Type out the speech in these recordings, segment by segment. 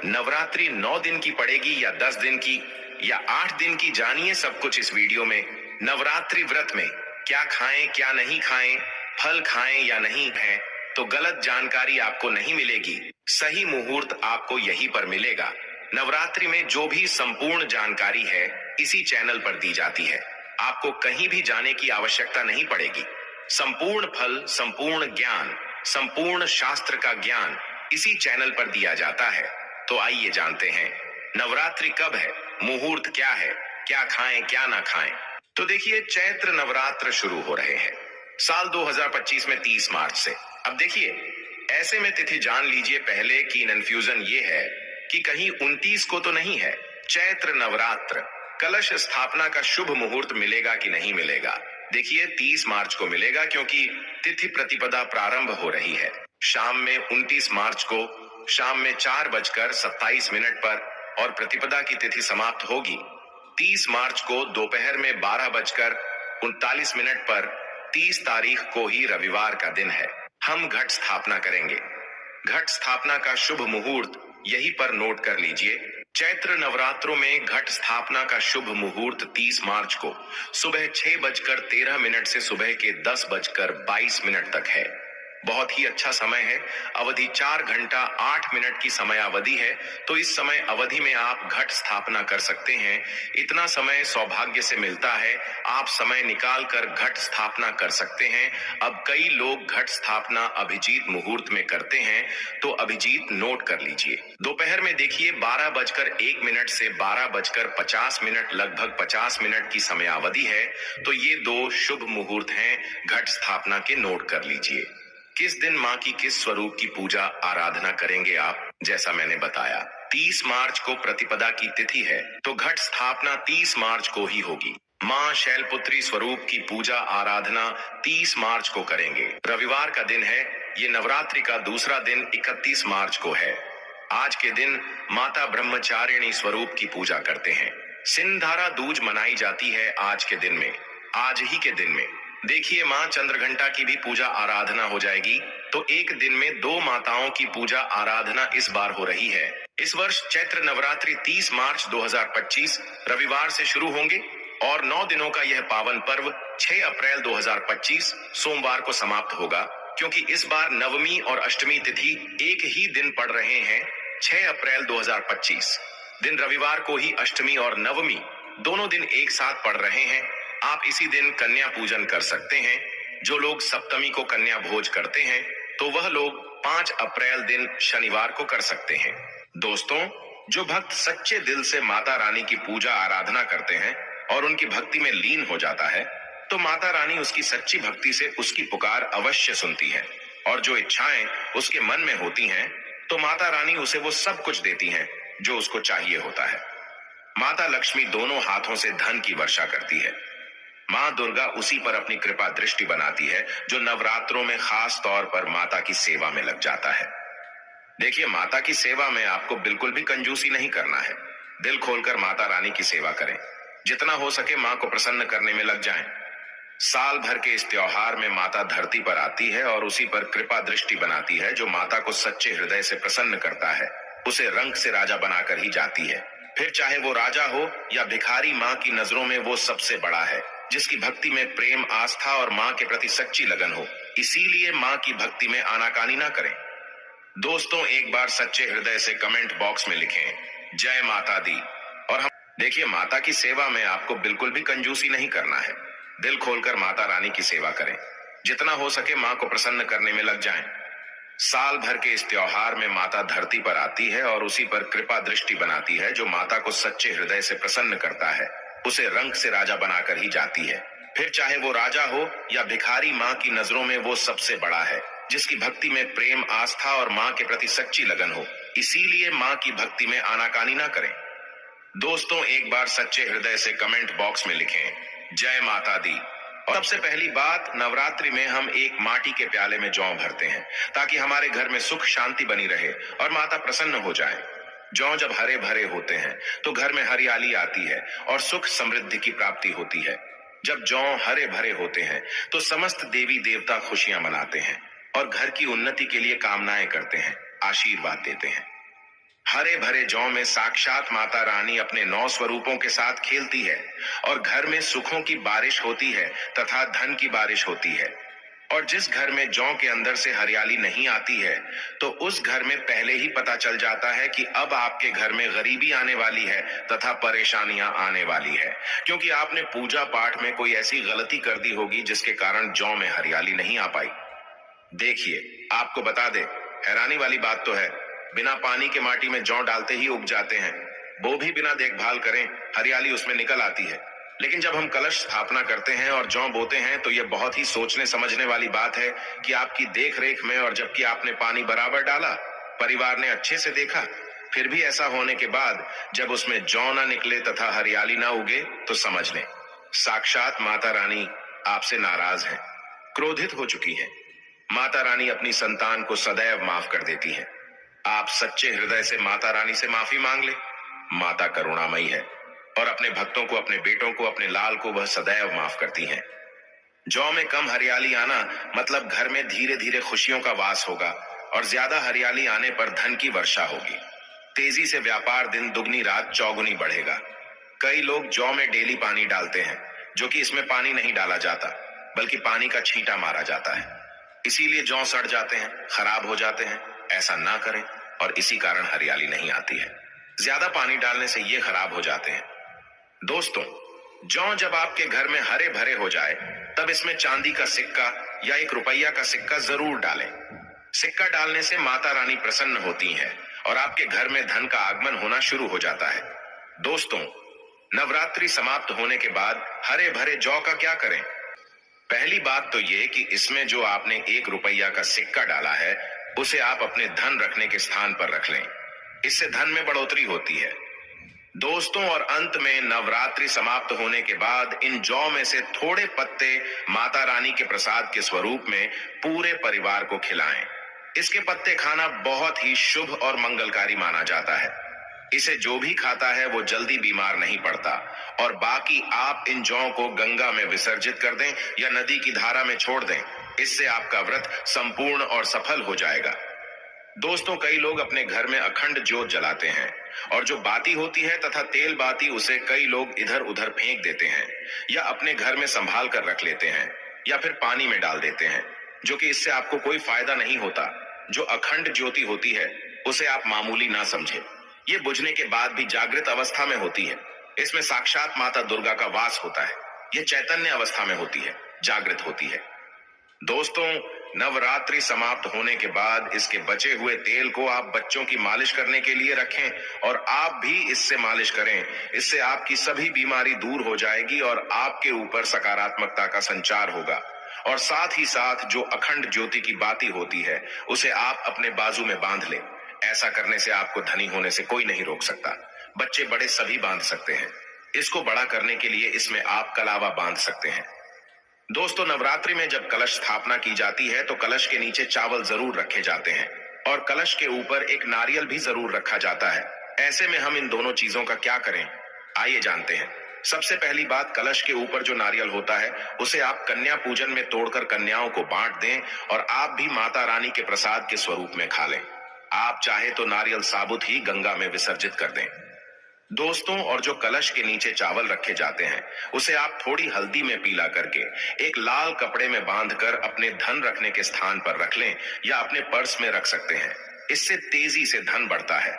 नवरात्रि 9 दिन की पड़ेगी या 10 दिन की या 8 दिन की, जानिए सब कुछ इस वीडियो में। नवरात्रि व्रत में क्या खाएं क्या नहीं खाएं, फल खाएं या नहीं है, तो गलत जानकारी आपको नहीं मिलेगी। सही मुहूर्त आपको यहीं पर मिलेगा। नवरात्रि में जो भी संपूर्ण जानकारी है इसी चैनल पर दी जाती है। आपको कहीं भी जाने की आवश्यकता नहीं पड़ेगी। संपूर्ण फल, संपूर्ण ज्ञान, संपूर्ण शास्त्र का ज्ञान इसी चैनल पर दिया जाता है। तो आइए जानते हैं नवरात्रि कब है, मुहूर्त क्या है, क्या खाएं क्या ना खाएं। तो देखिए, चैत्र नवरात्र शुरू हो रहे हैं साल 2025 में 30 मार्च से। अब देखिए, ऐसे में तिथि जान लीजिए पहले की कन्फ्यूजन ये है कि कहीं 29 को तो नहीं है। चैत्र नवरात्र कलश स्थापना का शुभ मुहूर्त मिलेगा कि नहीं मिलेगा? देखिए, 30 मार्च को मिलेगा क्योंकि तिथि प्रतिपदा प्रारंभ हो रही है। शाम में 29 मार्च को शाम में 4:27 पर और प्रतिपदा की तिथि समाप्त होगी। 30 मार्च को दोपहर में 12:39 पर 30 तारीख को ही रविवार का दिन है। हम घट स्थापना करेंगे। घट स्थापना का शुभ मुहूर्त यहीं पर नोट कर लीजिए। चैत्र नवरात्रों में घट स्थापना का शुभ मुहूर्त 30 मार्च को सुबह 6:13 से सुबह के 10:22 तक है। बहुत ही अच्छा समय है। अवधि 4 घंटा 8 मिनट की समय अवधि है। तो इस समय अवधि में आप घट स्थापना कर सकते हैं। इतना समय सौभाग्य से मिलता है, आप समय निकाल कर घट स्थापना कर सकते हैं। अब कई लोग घट स्थापना अभिजीत मुहूर्त में करते हैं, तो अभिजीत नोट कर लीजिए। दोपहर में देखिए 12:01 से 12:50, लगभग 50 मिनट की समय अवधि है। तो ये दो शुभ मुहूर्त हैं घट स्थापना के, नोट कर लीजिए। किस दिन माँ की किस स्वरूप की पूजा आराधना करेंगे आप? जैसा मैंने बताया, 30 मार्च को प्रतिपदा की तिथि है, तो घट स्थापना 30 मार्च को ही होगी। माँ शैलपुत्री स्वरूप की पूजा आराधना 30 मार्च को करेंगे। रविवार का दिन है। ये नवरात्रि का दूसरा दिन 31 मार्च को है। आज के दिन माता ब्रह्मचारिणी स्वरूप की पूजा करते हैं। सिंधारा दूज मनाई जाती है आज के दिन में, आज ही के दिन में। देखिए, माँ चंद्रघंटा की भी पूजा आराधना हो जाएगी। तो एक दिन में 2 माताओं की पूजा आराधना इस बार हो रही है। इस वर्ष चैत्र नवरात्रि 30 मार्च 2025 रविवार से शुरू होंगे और 9 दिनों का यह पावन पर्व 6 अप्रैल 2025 सोमवार को समाप्त होगा। क्योंकि इस बार नवमी और अष्टमी तिथि एक ही दिन पड़ रहे हैं। 6 अप्रैल 2025 दिन रविवार को ही अष्टमी और नवमी दोनों दिन एक साथ पड़ रहे हैं। आप इसी दिन कन्या पूजन कर सकते हैं। जो लोग सप्तमी को कन्या भोज करते हैं, तो वह लोग 5 अप्रैल दिन शनिवार को कर सकते हैं। दोस्तों, जो भक्त सच्चे दिल से माता रानी की पूजा आराधना करते हैं और उनकी भक्ति में लीन हो जाता है, तो माता रानी उसकी सच्ची भक्ति से उसकी पुकार अवश्य सुनती है। और जो इच्छाएं उसके मन में होती हैं, तो माता रानी उसे वो सब कुछ देती हैं जो उसको चाहिए होता है। माता लक्ष्मी दोनों हाथों से धन की वर्षा करती है। माँ दुर्गा उसी पर अपनी कृपा दृष्टि बनाती है जो नवरात्रों में खास तौर पर माता की सेवा में लग जाता है। देखिए, माता की सेवा में आपको बिल्कुल भी कंजूसी नहीं करना है। दिल खोलकर माता रानी की सेवा करें। जितना हो सके माँ को प्रसन्न करने में लग जाएं। साल भर के इस त्योहार में माता धरती पर आती है और उसी पर कृपा दृष्टि बनाती है। जो माता को सच्चे हृदय से प्रसन्न करता है, उसे रंग से राजा बनाकर ही जाती है। फिर चाहे वो राजा हो या भिखारी, माँ की नजरों में वो सबसे बड़ा है जिसकी भक्ति में प्रेम, आस्था और माँ के प्रति सच्ची लगन हो। इसीलिए माँ की भक्ति में आनाकानी ना करें। दोस्तों, एक बार सच्चे हृदय से कमेंट बॉक्स में लिखें, जय माता दी। और हम देखिए, माता की सेवा में आपको बिल्कुल भी कंजूसी नहीं करना है। दिल खोलकर माता रानी की सेवा करें। जितना हो सके माँ को प्रसन्न करने में लग जाएं। साल भर के इस त्योहार में माता धरती पर आती है और उसी पर कृपा दृष्टि बनाती है। जो माता को सच्चे हृदय से प्रसन्न करता है, उसे रंग से राजा बनाकर ही जाती है। फिर चाहे वो राजा हो या भिखारी, माँ की नजरों में वो सबसे बड़ा है जिसकी भक्ति में प्रेम, आस्था और माँ के प्रति सच्ची लगन हो। इसीलिए माँ की भक्ति में आनाकानी ना करें। दोस्तों, एक बार सच्चे हृदय से कमेंट बॉक्स में लिखें, जय माता दी। और सबसे पहली बात, नवरात्रि में हम एक माटी के प्याले में जौ भरते हैं ताकि हमारे घर में सुख शांति बनी रहे और माता प्रसन्न हो जाए। जौ जब हरे भरे होते हैं तो घर में हरियाली आती है और सुख समृद्धि की प्राप्ति होती है। जब जौ हरे भरे होते हैं तो समस्त देवी देवता खुशियां मनाते हैं और घर की उन्नति के लिए कामनाएं करते हैं, आशीर्वाद देते हैं। हरे भरे जौ में साक्षात माता रानी अपने 9 स्वरूपों के साथ खेलती है और घर में सुखों की बारिश होती है तथा धन की बारिश होती है। और जिस घर में जौ के अंदर से हरियाली नहीं आती है तो उस घर में पहले ही पता चल जाता है कि अब आपके घर में गरीबी आने वाली है तथा परेशानियां आने वाली है, क्योंकि आपने पूजा पाठ में कोई ऐसी गलती कर दी होगी जिसके कारण जौ में हरियाली नहीं आ पाई। देखिए, आपको बता दे, हैरानी वाली बात तो है, बिना पानी के माटी में जौ डालते ही उग जाते हैं। वो भी बिना देखभाल करें हरियाली उसमें निकल आती है। लेकिन जब हम कलश स्थापना करते हैं और जौ बोते हैं तो यह बहुत ही सोचने समझने वाली बात है कि आपकी देख रेख में और जबकि आपने पानी बराबर डाला, परिवार ने अच्छे से देखा, फिर भी ऐसा होने के बाद जब उसमें जौ ना निकले तथा हरियाली ना उगे तो समझ लें साक्षात माता रानी आपसे नाराज हैं, क्रोधित हो चुकी हैं। माता रानी अपनी संतान को सदैव माफ कर देती है। आप सच्चे हृदय से माता रानी से माफी मांग ले। माता करुणामयी है और अपने भक्तों को, अपने बेटों को, अपने लाल को वह सदैव माफ करती हैं। जौ में कम हरियाली आना मतलब घर में धीरे धीरे खुशियों का वास होगा और ज्यादा हरियाली आने पर धन की वर्षा होगी। तेजी से व्यापार दिन दुगनी रात चौगुनी बढ़ेगा। कई लोग जौ में डेली पानी डालते हैं, जो कि इसमें पानी नहीं डाला जाता बल्कि पानी का छींटा मारा जाता है। इसीलिए जौ सड़ जाते हैं, खराब हो जाते हैं। ऐसा ना करें और इसी कारण हरियाली नहीं आती है। ज्यादा पानी डालने से ये खराब हो जाते हैं। दोस्तों, जौ जब आपके घर में हरे भरे हो जाए तब इसमें चांदी का सिक्का या 1 रुपया का सिक्का जरूर डालें। सिक्का डालने से माता रानी प्रसन्न होती हैं और आपके घर में धन का आगमन होना शुरू हो जाता है। दोस्तों, नवरात्रि समाप्त होने के बाद हरे भरे जौ का क्या करें? पहली बात तो ये कि इसमें जो आपने 1 रुपया का सिक्का डाला है उसे आप अपने धन रखने के स्थान पर रख लें। इससे धन में बढ़ोतरी होती है। दोस्तों, और अंत में नवरात्रि समाप्त होने के बाद इन जौ में से थोड़े पत्ते माता रानी के प्रसाद के स्वरूप में पूरे परिवार को खिलाएं। इसके पत्ते खाना बहुत ही शुभ और मंगलकारी माना जाता है। इसे जो भी खाता है वो जल्दी बीमार नहीं पड़ता। और बाकी आप इन जौ को गंगा में विसर्जित कर दें या नदी की धारा में छोड़ दें। इससे आपका व्रत संपूर्ण और सफल हो जाएगा। दोस्तों, कई लोग अपने घर में अखंड ज्योत जलाते हैं और जो बाती होती है तथा तेल बाती उसे कई लोग इधर उधर फेंक देते हैं या अपने घर में संभाल कर रख लेते हैं या फिर पानी में डाल देते हैं, जो कि इससे आपको कोई फायदा नहीं होता। जो अखंड ज्योति होती है उसे आप मामूली ना समझे। ये बुझने के बाद भी जागृत अवस्था में होती है। इसमें साक्षात माता दुर्गा का वास होता है। यह चैतन्य अवस्था में होती है, जागृत होती है। दोस्तों, नवरात्रि समाप्त होने के बाद इसके बचे हुए तेल को आप बच्चों की मालिश करने के लिए रखें और आप भी इससे मालिश करें। इससे आपकी सभी बीमारी दूर हो जाएगी और आपके ऊपर सकारात्मकता का संचार होगा। और साथ ही साथ जो अखंड ज्योति की बाती होती है उसे आप अपने बाजू में बांध लें। ऐसा करने से आपको धनी होने से कोई नहीं रोक सकता। बच्चे बड़े सभी बांध सकते हैं। इसको बड़ा करने के लिए इसमें आप कलावा बांध सकते हैं। दोस्तों, नवरात्रि में जब कलश स्थापना की जाती है तो कलश के नीचे चावल जरूर रखे जाते हैं और कलश के ऊपर एक नारियल भी जरूर रखा जाता है। ऐसे में हम इन दोनों चीजों का क्या करें, आइए जानते हैं। सबसे पहली बात, कलश के ऊपर जो नारियल होता है उसे आप कन्या पूजन में तोड़कर कन्याओं को बांट दें और आप भी माता रानी के प्रसाद के स्वरूप में खा लें। आप चाहे तो नारियल साबुत ही गंगा में विसर्जित कर दें। दोस्तों, और जो कलश के नीचे चावल रखे जाते हैं उसे आप थोड़ी हल्दी में पीला करके एक लाल कपड़े में बांधकर अपने धन रखने के स्थान पर रख लें या अपने पर्स में रख सकते हैं। इससे तेजी से धन बढ़ता है,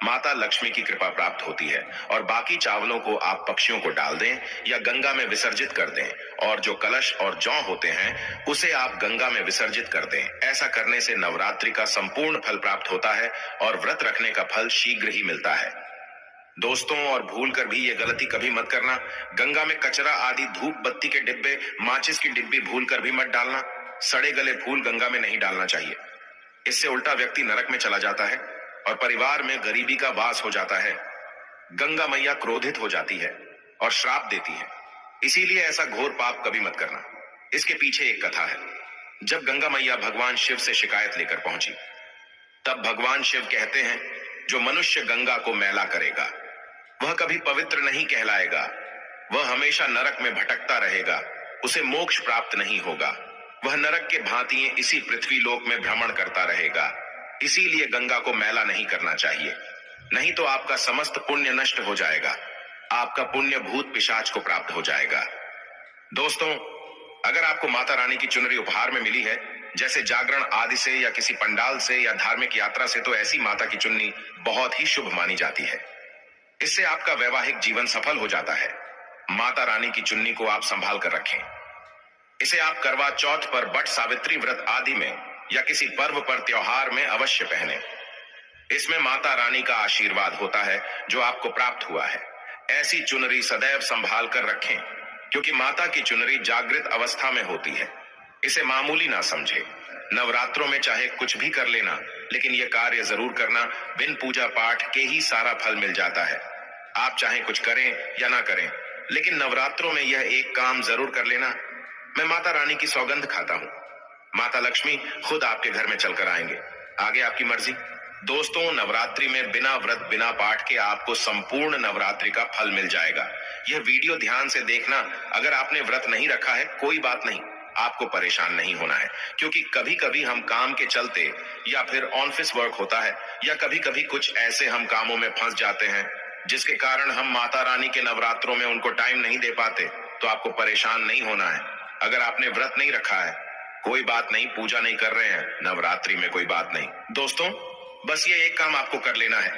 माता लक्ष्मी की कृपा प्राप्त होती है। और बाकी चावलों को आप पक्षियों को डाल दें या गंगा में विसर्जित कर दें। और जो कलश और जौ होते हैं उसे आप गंगा में विसर्जित कर दें। ऐसा करने से नवरात्रि का संपूर्ण फल प्राप्त होता है और व्रत रखने का फल शीघ्र ही मिलता है। दोस्तों, और भूल कर भी ये गलती कभी मत करना, गंगा में कचरा आदि धूप बत्ती के डिब्बे, माचिस की डिब्बी भूल कर भी मत डालना। सड़े गले फूल गंगा में नहीं डालना चाहिए। इससे उल्टा व्यक्ति नरक में चला जाता है और परिवार में गरीबी का वास हो जाता है। गंगा मैया क्रोधित हो जाती है और श्राप देती है। इसीलिए ऐसा घोर पाप कभी मत करना। इसके पीछे एक कथा है। जब गंगा मैया भगवान शिव से शिकायत लेकर पहुंची तब भगवान शिव कहते हैं, जो मनुष्य गंगा को मैला करेगा वह कभी पवित्र नहीं कहलाएगा। वह हमेशा नरक में भटकता रहेगा, उसे मोक्ष प्राप्त नहीं होगा। वह नरक के भांति इसी पृथ्वी लोक में भ्रमण करता रहेगा। इसीलिए गंगा को मैला नहीं करना चाहिए। नहीं तो आपका समस्त पुण्य नष्ट हो जाएगा, आपका पुण्य भूत पिशाच को प्राप्त हो जाएगा। दोस्तों, अगर आपको माता रानी की चुनरी उपहार में मिली है, जैसे जागरण आदि से या किसी पंडाल से या धार्मिक यात्रा से, तो ऐसी माता की चुन्नी बहुत ही शुभ मानी जाती है। इससे आपका वैवाहिक जीवन सफल हो जाता है। माता रानी की चुन्नी को आप संभाल कर रखें। इसे आप करवा चौथ पर, बट सावित्री व्रत आदि में या किसी पर्व पर, त्योहार में अवश्य पहने। इसमें माता रानी का आशीर्वाद होता है जो आपको प्राप्त हुआ है। ऐसी चुनरी सदैव संभाल कर रखें, क्योंकि माता की चुनरी जागृत अवस्था में होती है। इसे मामूली ना समझे। नवरात्रों में चाहे कुछ भी कर लेना, लेकिन यह कार्य जरूर करना। बिन पूजा पाठ के ही सारा फल मिल जाता है। आप चाहे कुछ करें या ना करें, लेकिन नवरात्रों में यह एक काम जरूर कर लेना। मैं माता रानी की सौगंध खाता हूँ, माता लक्ष्मी खुद आपके घर में चलकर आएंगे। आगे आपकी मर्जी। दोस्तों, नवरात्रि में बिना व्रत बिना पाठ के आपको संपूर्ण नवरात्रि का फल मिल जाएगा। यह वीडियो ध्यान से देखना। अगर आपने व्रत नहीं रखा है, कोई बात नहीं, आपको परेशान नहीं होना है, क्योंकि कभी कभी हम काम के चलते या फिर ऑफिस वर्क होता है, या कभी कभी कुछ ऐसे हम कामों में फंस जाते हैं जिसके कारण हम माता रानी के नवरात्रों में उनको टाइम नहीं दे पाते। तो आपको परेशान नहीं होना है। अगर आपने व्रत नहीं रखा है, कोई बात नहीं, पूजा नहीं कर रहे हैं नवरात्रि में, कोई बात नहीं। दोस्तों, बस ये एक काम आपको कर लेना है।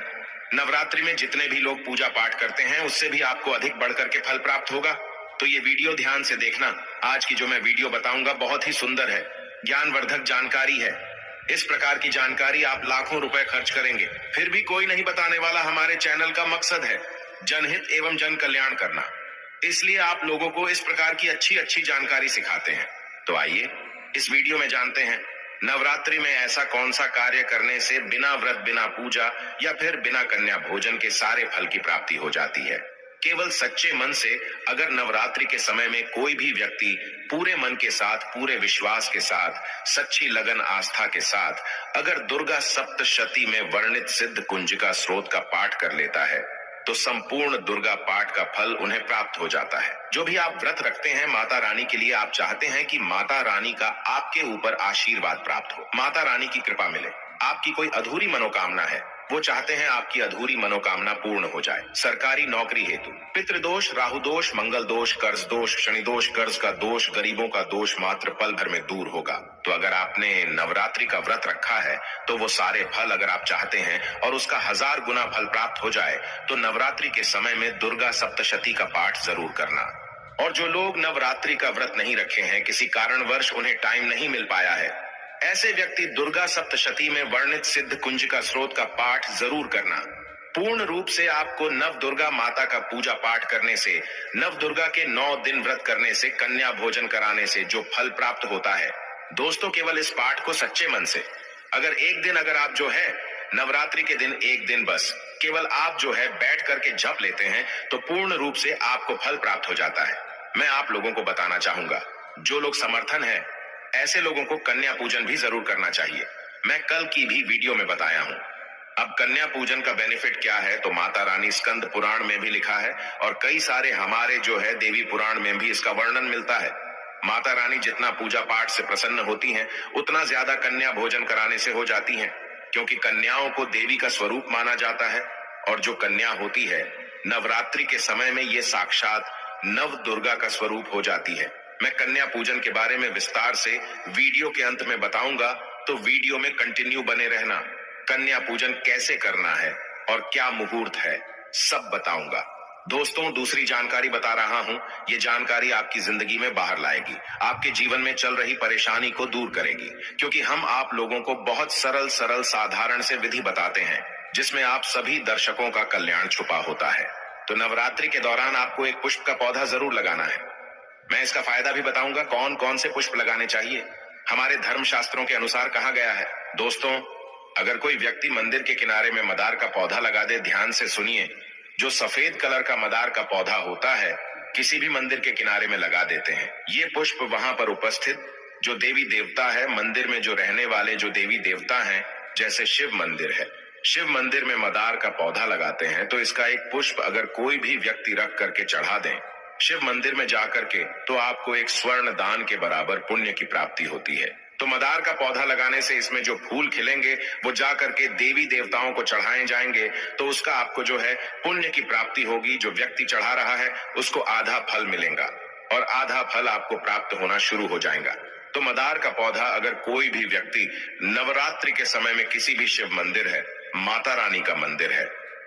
नवरात्रि में जितने भी लोग पूजा पाठ करते हैं, उससे भी आपको अधिक बढ़कर के फल प्राप्त होगा। तो ये वीडियो ध्यान से देखना। आज की जो मैं वीडियो बताऊंगा बहुत ही सुंदर है, ज्ञानवर्धक जानकारी है। इस प्रकार की जानकारी आप लाखों रुपए खर्च करेंगे, फिर भी कोई नहीं बताने वाला। हमारे चैनल का मकसद है जनहित एवं जन कल्याण करना, इसलिए आप लोगों को इस प्रकार की अच्छी अच्छी जानकारी सिखाते हैं। तो आइए इस वीडियो में जानते हैं, नवरात्रि में ऐसा कौन सा कार्य करने से बिना व्रत बिना पूजा या फिर बिना कन्या भोजन के सारे फल की प्राप्ति हो जाती है। केवल सच्चे मन से अगर नवरात्रि के समय में कोई भी व्यक्ति पूरे मन के साथ, पूरे विश्वास के साथ, सच्ची लगन आस्था के साथ अगर दुर्गा सप्तशती में वर्णित सिद्ध कुंजिका स्रोत का पाठ कर लेता है, तो संपूर्ण दुर्गा पाठ का फल उन्हें प्राप्त हो जाता है। जो भी आप व्रत रखते हैं माता रानी के लिए, आप चाहते हैं कि माता रानी का आपके ऊपर आशीर्वाद प्राप्त हो, माता रानी की कृपा मिले। आपकी कोई अधूरी मनोकामना है, वो चाहते हैं आपकी अधूरी मनोकामना पूर्ण हो जाए। सरकारी नौकरी हेतु पितृदोष, राहु दोष, मंगल दोष, कर्ज दोष, शनि दोष, कर्ज का दोष, गरीबों का दोष मात्र पल भर में दूर होगा। तो अगर आपने नवरात्रि का व्रत रखा है, तो वो सारे फल अगर आप चाहते हैं और उसका 1000 गुना फल प्राप्त हो जाए, तो नवरात्रि के समय में दुर्गा सप्तशती का पाठ जरूर करना। और जो लोग नवरात्रि का व्रत नहीं रखे हैं, किसी कारणवश उन्हें टाइम नहीं मिल पाया है, ऐसे व्यक्ति दुर्गा सप्तशती में वर्णित सिद्ध कुंजिका स्रोत का पाठ जरूर करना। पूर्ण रूप से आपको नव दुर्गा माता का पूजा पाठ करने से, नव दुर्गा के 9 दिन व्रत करने से, कन्या भोजन कराने से जो फल प्राप्त होता है, दोस्तों केवल इस पाठ को सच्चे मन से अगर एक दिन अगर आप जो है नवरात्रि के दिन एक दिन बस केवल आप जो है बैठ करके जप लेते हैं, तो पूर्ण रूप से आपको फल प्राप्त हो जाता है। मैं आप लोगों को बताना चाहूंगा, जो लोग समर्थन है ऐसे लोगों को कन्या पूजन भी जरूर करना चाहिए। मैं कल की भी वीडियो में बताया हूं। अब कन्या पूजन का बेनिफिट क्या है, तो माता रानी स्कंद पुराण में भी लिखा है और कई सारे हमारे जो है देवी पुराण में भी इसका वर्णन मिलता है। माता रानी जितना पूजा पाठ से प्रसन्न होती हैं, उतना ज्यादा कन्या भोजन कराने से हो जाती हैं, क्योंकि कन्याओं को देवी का स्वरूप माना जाता है। और जो कन्या होती है नवरात्रि के समय में, ये साक्षात नव दुर्गा का स्वरूप हो जाती है। मैं कन्या पूजन के बारे में विस्तार से वीडियो के अंत में बताऊंगा, तो वीडियो में कंटिन्यू बने रहना। कन्या पूजन कैसे करना है और क्या मुहूर्त है, सब बताऊंगा। दोस्तों, दूसरी जानकारी बता रहा हूं, ये जानकारी आपकी जिंदगी में बाहर लाएगी, आपके जीवन में चल रही परेशानी को दूर करेगी, क्योंकि हम आप लोगों को बहुत सरल सरल साधारण से विधि बताते हैं, जिसमें आप सभी दर्शकों का कल्याण छुपा होता है। तो नवरात्रि के दौरान आपको एक पुष्प का पौधा जरूर लगाना है। मैं इसका फायदा भी बताऊंगा, कौन कौन से पुष्प लगाने चाहिए, हमारे धर्म शास्त्रों के अनुसार कहा गया है। दोस्तों, अगर कोई व्यक्ति मंदिर के किनारे में मदार का पौधा लगा दे, ध्यान से सुनिए, जो सफेद कलर का मदार का पौधा होता है, किसी भी मंदिर के किनारे में लगा देते हैं। ये पुष्प वहां पर उपस्थित जो देवी देवता है, मंदिर में जो रहने वाले जो देवी देवता हैं, जैसे शिव मंदिर है, शिव मंदिर में मदार का पौधा लगाते हैं, तो इसका एक पुष्प अगर कोई भी व्यक्ति रख करके चढ़ा दें शिव मंदिर में जाकर के, तो आपको एक स्वर्ण दान के बराबर पुण्य की प्राप्ति होती है। तो मदार का पौधा लगाने से इसमें जो फूल खिलेंगे वो जा करके देवी देवताओं को चढ़ाए जाएंगे, तो उसका आपको जो है पुण्य की प्राप्ति होगी। जो व्यक्ति चढ़ा रहा है उसको आधा फल मिलेगा और आधा फल आपको प्राप्त होना शुरू हो जाएगा। तो मदार का पौधा अगर कोई भी व्यक्ति नवरात्रि के समय में किसी भी शिव मंदिर है, माता रानी का मंदिर है,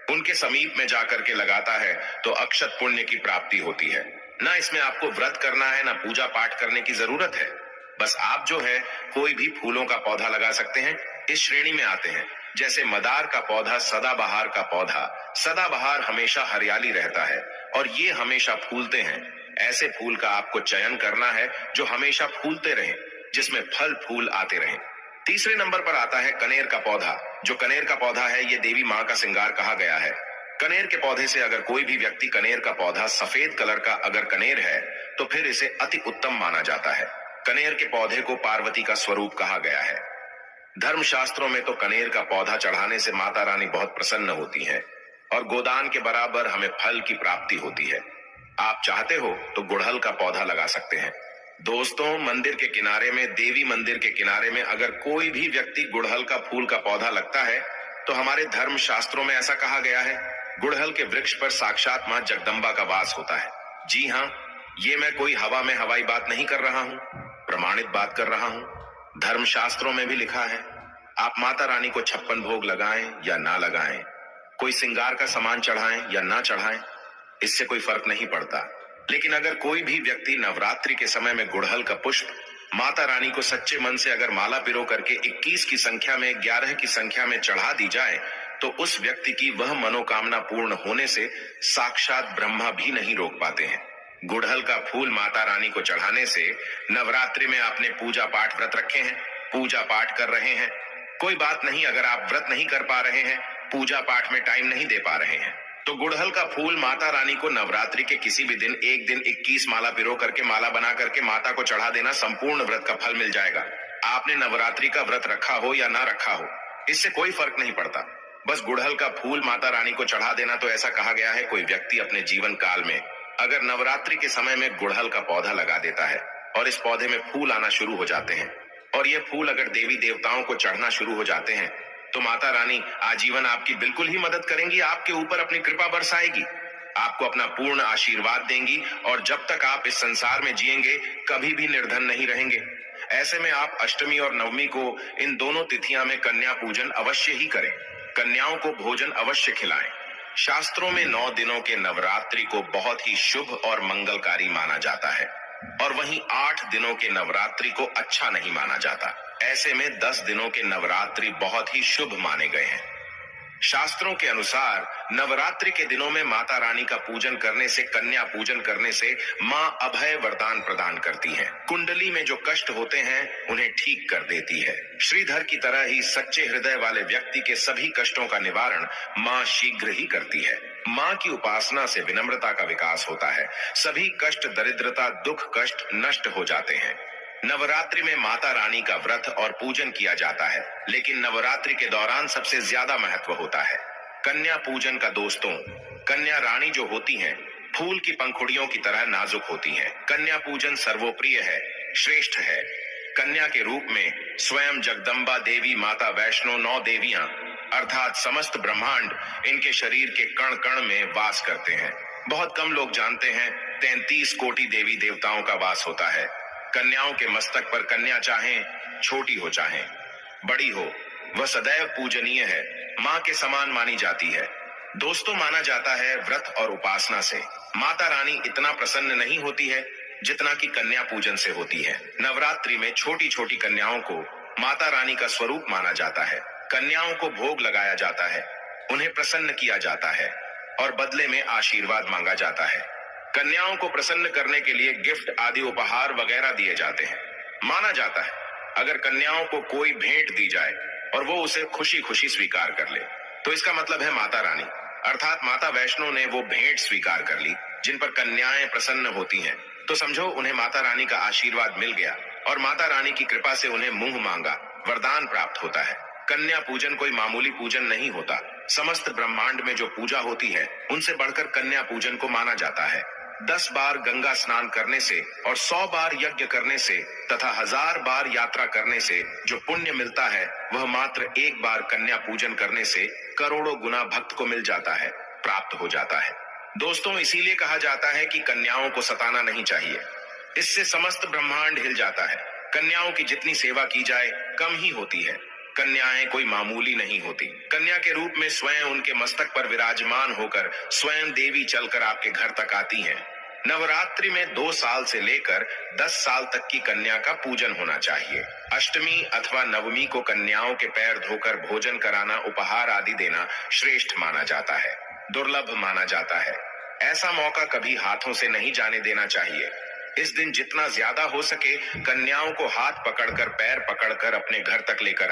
उनके समीप में जाकर के लगाता है तो अक्षत पुण्य की प्राप्ति होती है। ना इसमें आपको व्रत करना है, ना पूजा पाठ करने की जरूरत है। बस आप जो है कोई भी फूलों का पौधा लगा सकते हैं। इस श्रेणी में आते हैं जैसे मदार का पौधा, सदाबहार का पौधा। सदाबहार हमेशा हरियाली रहता है और ये हमेशा फूलते हैं। ऐसे फूल का आपको चयन करना है जो हमेशा फूलते रहें, जिसमें फल फूल आते रहें। तीसरे नंबर पर आता है कनेर का पौधा। जो कनेर का पौधा है ये देवी माँ का श्रृंगार कहा गया है। कनेर के पौधे से अगर कोई भी व्यक्ति कनेर का पौधा, सफेद कलर का अगर कनेर है तो फिर इसे अति उत्तम माना जाता है। कनेर के पौधे को पार्वती का स्वरूप कहा गया है। धर्मशास्त्रों में तो कनेर का पौधा चढ़ाने से माता रानी बहुत प्रसन्न होती हैं और गोदान के बराबर हमें फल की प्राप्ति होती है। आप चाहते हो तो गुड़हल का पौधा लगा सकते हैं। दोस्तों, मंदिर के किनारे में, देवी मंदिर के किनारे में अगर कोई भी व्यक्ति गुड़हल का फूल का पौधा लगता है तो हमारे धर्म शास्त्रों में ऐसा कहा गया है, गुड़हल के वृक्ष पर साक्षात मां जगदम्बा का वास होता है। जी हाँ, ये मैं कोई हवा में हवाई बात नहीं कर रहा हूँ, प्रमाणित बात कर रहा हूँ। धर्मशास्त्रों में भी लिखा है। आप माता रानी को 56 भोग लगाएं या ना लगाएं, कोई श्रृंगार का सामान चढ़ाएं या ना चढ़ाएं, इससे कोई फर्क नहीं पड़ता। लेकिन अगर कोई भी व्यक्ति नवरात्रि के समय में गुड़हल का पुष्प माता रानी को सच्चे मन से अगर माला पिरो करके 21 की संख्या में, 11 की संख्या में चढ़ा दी जाए तो उस व्यक्ति की वह मनोकामना पूर्ण होने से साक्षात ब्रह्मा भी नहीं रोक पाते हैं। गुड़हल का फूल माता रानी को चढ़ाने से नवरात्रि में आपने पूजा पाठ व्रत रखे हैं, पूजा पाठ कर रहे हैं, कोई बात नहीं। अगर आप व्रत नहीं कर पा रहे हैं, पूजा पाठ में टाइम नहीं दे पा रहे हैं, तो गुड़हल का फूल माता रानी को नवरात्रि के किसी भी दिन, एक दिन 21 माला पिरो करके, माला बना करके माता को चढ़ा देना, संपूर्ण व्रत का फल मिल जाएगा। आपने नवरात्रि का व्रत रखा हो या ना रखा हो, इससे कोई फर्क नहीं पड़ता। बस गुड़हल का फूल माता रानी को चढ़ा देना। तो ऐसा कहा गया है, कोई व्यक्ति अपने जीवन काल में अगर नवरात्रि के समय में गुड़हल का पौधा लगा देता है और इस पौधे में फूल आना शुरू हो जाते हैं और ये फूल अगर देवी देवताओं को चढ़ना शुरू हो जाते हैं तो माता रानी आजीवन आपकी बिल्कुल ही मदद करेंगी, आपके ऊपर अपनी कृपा बरसाएगी, आपको अपना पूर्ण आशीर्वाद देंगी और जब तक आप इस संसार में जिएंगे कभी भी निर्धन नहीं रहेंगे। ऐसे में आप अष्टमी और नवमी को, इन दोनों तिथियां में कन्या पूजन अवश्य ही करें, कन्याओं को भोजन अवश्य खिलाएं। शास्त्रों में 9 दिनों के नवरात्रि को बहुत ही शुभ और मंगलकारी माना जाता है और वहीं 8 दिनों के नवरात्रि को अच्छा नहीं माना जाता। ऐसे में 10 दिनों के नवरात्रि बहुत ही शुभ माने गए हैं। शास्त्रों के अनुसार नवरात्रि के दिनों में माता रानी का पूजन करने से, कन्या पूजन करने से मां अभय वरदान प्रदान करती हैं। कुंडली में जो कष्ट होते हैं उन्हें ठीक कर देती है। श्रीधर की तरह ही सच्चे हृदय वाले व्यक्ति के सभी कष्टों का निवारण मां शीघ्र ही करती है। मां की उपासना से विनम्रता का विकास होता है, सभी कष्ट, दरिद्रता, दुख, कष्ट नष्ट हो जाते हैं। नवरात्रि में माता रानी का व्रत और पूजन किया जाता है, लेकिन नवरात्रि के दौरान सबसे ज्यादा महत्व होता है कन्या पूजन का। दोस्तों, कन्या रानी जो होती हैं, फूल की पंखुड़ियों की तरह नाजुक होती हैं। कन्या पूजन सर्वोप्रिय है, श्रेष्ठ है। कन्या के रूप में स्वयं जगदम्बा देवी, माता वैष्णो, 9 देवियां अर्थात समस्त ब्रह्मांड इनके शरीर के कण कण में वास करते हैं। बहुत कम लोग जानते हैं 33 कोटि देवी देवताओं का वास होता है। कन्याओं के मस्तक पर कन्या चाहें छोटी हो चाहें बड़ी हो, वह सदैव पूजनीय है, मां के समान मानी जाती है। दोस्तों, माना जाता है व्रत और उपासना से माता रानी इतना प्रसन्न नहीं होती है जितना कि कन्या पूजन से होती है। नवरात्रि में छोटी छोटी कन्याओं को माता रानी का स्वरूप माना जाता है। कन्याओं को भोग लगाया जाता है, उन्हें प्रसन्न किया जाता है और बदले में आशीर्वाद मांगा जाता है। कन्याओं को प्रसन्न करने के लिए गिफ्ट आदि उपहार वगैरह दिए जाते हैं। माना जाता है अगर कन्याओं को कोई भेंट दी जाए और वो उसे खुशी खुशी स्वीकार कर ले तो इसका मतलब है माता रानी अर्थात माता वैष्णो ने वो भेंट स्वीकार कर ली जिन पर कन्याएं प्रसन्न होती हैं, तो समझो उन्हें माता रानी का आशीर्वाद मिल गया और माता रानी की कृपा से उन्हें मुंह मांगा वरदान प्राप्त होता है। कन्या पूजन कोई मामूली पूजन नहीं होता। समस्त ब्रह्मांड में जो पूजा होती है उनसे बढ़कर कन्या पूजन को माना जाता है। 10 बार गंगा स्नान करने से और 100 बार यज्ञ करने से तथा 1000 बार यात्रा करने से जो पुण्य मिलता है वह मात्र एक बार कन्या पूजन करने से करोड़ों गुना भक्त को मिल जाता है, प्राप्त हो जाता है। दोस्तों, इसीलिए कहा जाता है कि कन्याओं को सताना नहीं चाहिए। इससे समस्त ब्रह्मांड हिल जाता है। कन्याओं की जितनी सेवा की जाए कम ही होती है। कन्याएं कोई मामूली नहीं होती। कन्या के रूप में स्वयं उनके मस्तक पर विराजमान होकर स्वयं देवी चलकर आपके घर तक आती हैं। नवरात्रि में 2 साल से लेकर 10 साल तक की कन्या का पूजन होना चाहिए। अष्टमी अथवा नवमी को कन्याओं के पैर धोकर भोजन कराना, उपहार आदि देना श्रेष्ठ माना जाता है, दुर्लभ माना जाता है। ऐसा मौका कभी हाथों से नहीं जाने देना चाहिए। इस दिन जितना ज्यादा हो सके कन्याओं को हाथ पकड़कर, पैर पकड़कर अपने घर तक लेकर आए।